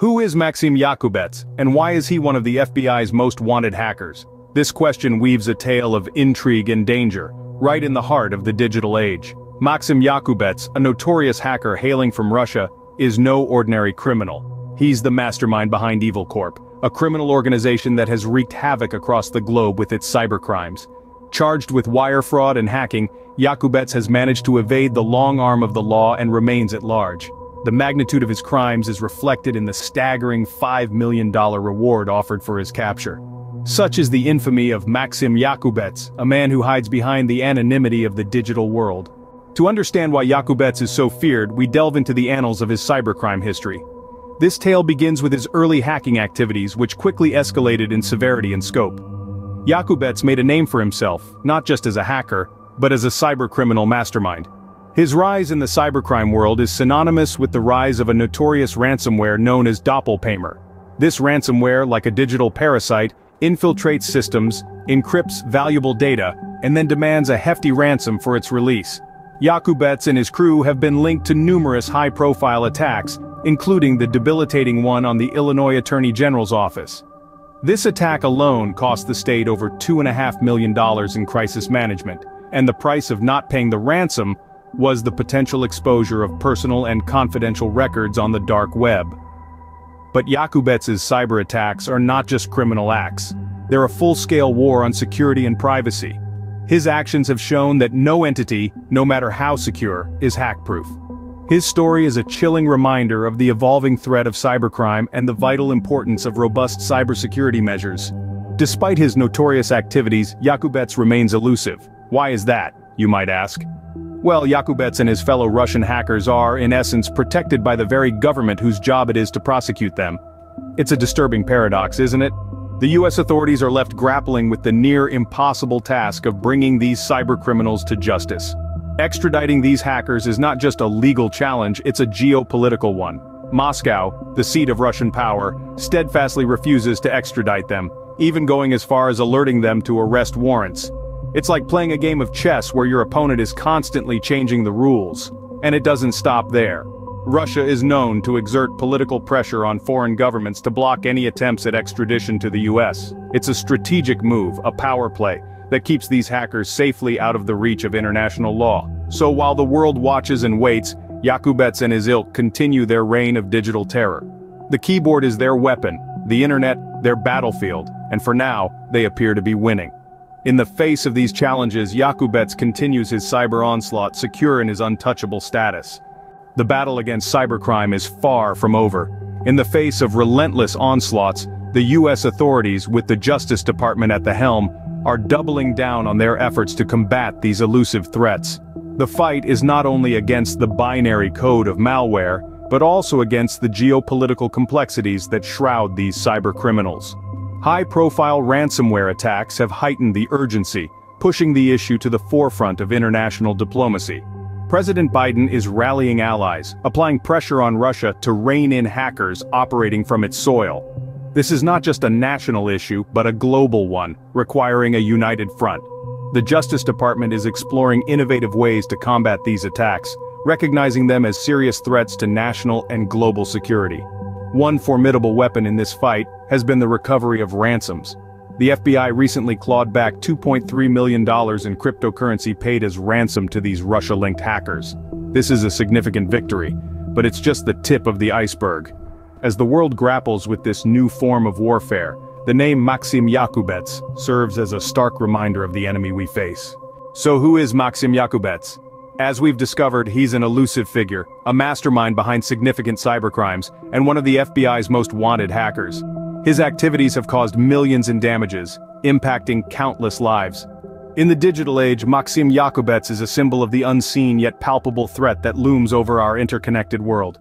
Who is Maksim Yakubets, and why is he one of the FBI's most wanted hackers? This question weaves a tale of intrigue and danger, right in the heart of the digital age. Maksim Yakubets, a notorious hacker hailing from Russia, is no ordinary criminal. He's the mastermind behind Evil Corp, a criminal organization that has wreaked havoc across the globe with its cybercrimes. Charged with wire fraud and hacking, Yakubets has managed to evade the long arm of the law and remains at large. The magnitude of his crimes is reflected in the staggering $5 million reward offered for his capture. Such is the infamy of Maksim Yakubets, a man who hides behind the anonymity of the digital world. To understand why Yakubets is so feared, we delve into the annals of his cybercrime history. This tale begins with his early hacking activities, which quickly escalated in severity and scope. Yakubets made a name for himself, not just as a hacker, but as a cybercriminal mastermind. His rise in the cybercrime world is synonymous with the rise of a notorious ransomware known as doppelpaymer. This ransomware, like a digital parasite, infiltrates systems, encrypts valuable data, and then demands a hefty ransom for its release. Yakubets and his crew have been linked to numerous high-profile attacks, including the debilitating one on the Illinois Attorney General's office. This attack alone cost the state over $2.5 million in crisis management, and the price of not paying the ransom was the potential exposure of personal and confidential records on the dark web. But Yakubets' cyber attacks are not just criminal acts. They're a full-scale war on security and privacy. His actions have shown that no entity, no matter how secure, is hack-proof. His story is a chilling reminder of the evolving threat of cybercrime and the vital importance of robust cybersecurity measures. Despite his notorious activities, Yakubets remains elusive. Why is that, you might ask? Well, Yakubets and his fellow Russian hackers are, in essence, protected by the very government whose job it is to prosecute them. It's a disturbing paradox, isn't it? The US authorities are left grappling with the near-impossible task of bringing these cybercriminals to justice. Extraditing these hackers is not just a legal challenge, it's a geopolitical one. Moscow, the seat of Russian power, steadfastly refuses to extradite them, even going as far as alerting them to arrest warrants. It's like playing a game of chess where your opponent is constantly changing the rules. And it doesn't stop there. Russia is known to exert political pressure on foreign governments to block any attempts at extradition to the US. It's a strategic move, a power play, that keeps these hackers safely out of the reach of international law. So while the world watches and waits, Yakubets and his ilk continue their reign of digital terror. The keyboard is their weapon, the internet, their battlefield, and for now, they appear to be winning. In the face of these challenges, Yakubets continues his cyber onslaught, secure in his untouchable status. The battle against cybercrime is far from over. In the face of relentless onslaughts, the US authorities, with the Justice Department at the helm, are doubling down on their efforts to combat these elusive threats. The fight is not only against the binary code of malware, but also against the geopolitical complexities that shroud these cybercriminals. High-profile ransomware attacks have heightened the urgency, pushing the issue to the forefront of international diplomacy. President Biden is rallying allies, applying pressure on Russia to rein in hackers operating from its soil. This is not just a national issue, but a global one, requiring a united front. The Justice Department is exploring innovative ways to combat these attacks, recognizing them as serious threats to national and global security. One formidable weapon in this fight has been the recovery of ransoms. The FBI recently clawed back $2.3 million in cryptocurrency paid as ransom to these Russia-linked hackers. This is a significant victory, but it's just the tip of the iceberg. As the world grapples with this new form of warfare, the name Maksim Yakubets serves as a stark reminder of the enemy we face. So who is Maksim Yakubets? As we've discovered, he's an elusive figure, a mastermind behind significant cybercrimes, and one of the FBI's most wanted hackers. His activities have caused millions in damages, impacting countless lives. In the digital age, Maksim Yakubets is a symbol of the unseen yet palpable threat that looms over our interconnected world.